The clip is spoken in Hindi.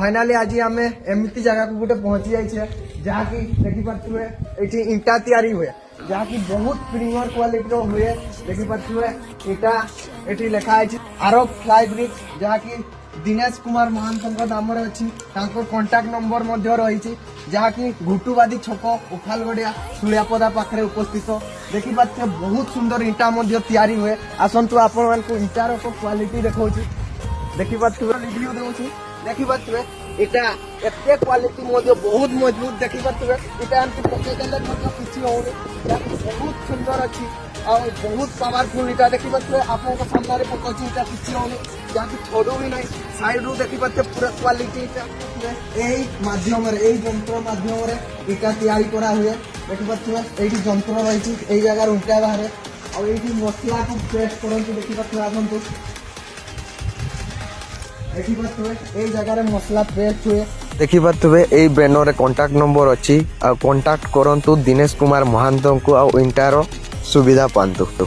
फाइनाली आज आम एमती जगह को गोटे पहुंची जाइए जहाँकि देखिपे ये इंटा तैयारी हुए जहाँकि बहुत प्रीमियर क्वालिटी हुए देखिपे इटा ये लिखाई आरब फ्लाई ब्रिज जहाँकि दिनेश कुमार महांत नाम अच्छी कंटाक्ट नंबर रही जहाँकि घुटुबादी छक उफालगड़िया सुलियापदा पाखे उपस्थित देखिपे बहुत सुंदर इंटा तैयारी हुए आसतु आपण इंटार क्वालिटी देखा देखिपे रिव्यू दूसरी देखिपे इटा एते क्वालिटी बहुत मजबूत देखिपे इटा एमती पकईदेले किसी होनी बहुत सुंदर अच्छी और बहुत पावरफुल इटा देखिपे आप सामने पकड़ी इटा किसी होनी जहाँकि छोड़ू भी नहीं साइड रू देखिपे पूरा क्वालिटी यही मध्यम जंत्र मध्यम इटा तैयारी करा हुए देखिपे ये जंत्र रही यही जगह उल्टा बाहर और ये मसला को पेस्ट करते देखिपे आसतु देखिपे जगह मसला पेस्ट हुए देखिपे ये बैनर कंटाक्ट नंबर अच्छी कंटाक्ट करंतु दिनेश कुमार महांत को इंटार सुविधा पांतु।